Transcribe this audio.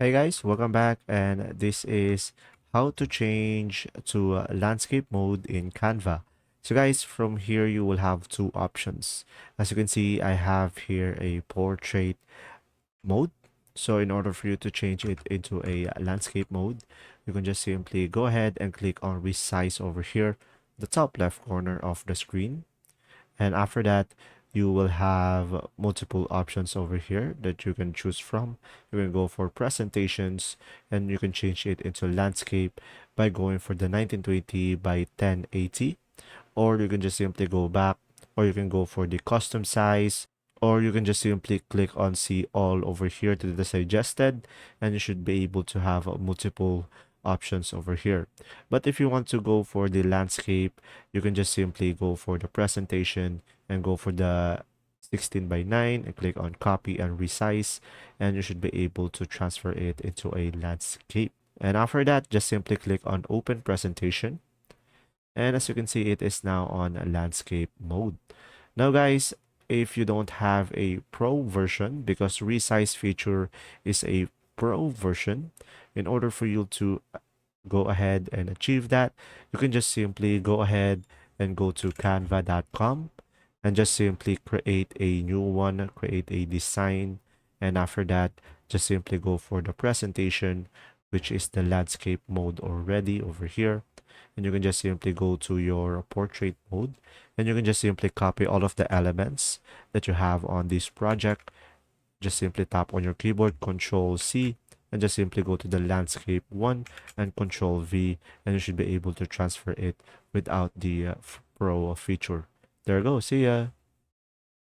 Hey guys, welcome back, and this is how to change to landscape mode in Canva. So guys, from here you will have two options. As you can see, I have here a portrait mode. So in order for you to change it into a landscape mode, you can just simply go ahead and click on resize over here, the top left corner of the screen. And after that, you will have multiple options over here that you can choose from. You can go for presentations and you can change it into landscape by going for the 1920 by 1080, or you can just simply go back, or you can go for the custom size, or you can just simply click on see all over here to the suggested, and you should be able to have multiple options over here. But if you want to go for the landscape, you can just simply go for the presentation and go for the 16 by 9 and click on copy and resize, and you should be able to transfer it into a landscape. And after that, just simply click on open presentation, and as you can see, it is now on a landscape mode. Now guys, if you don't have a pro version, because resize feature is a pro version, in order for you to go ahead and achieve that, you can just simply go ahead and go to canva.com and just simply create a new one, create a design, and after that, just simply go for the presentation, which is the landscape mode already over here. And you can just simply go to your portrait mode, and you can just simply copy all of the elements that you have on this project. Just simply tap on your keyboard, Control C, and just simply go to the landscape one and Control V, and you should be able to transfer it without the pro feature. There you go. See ya.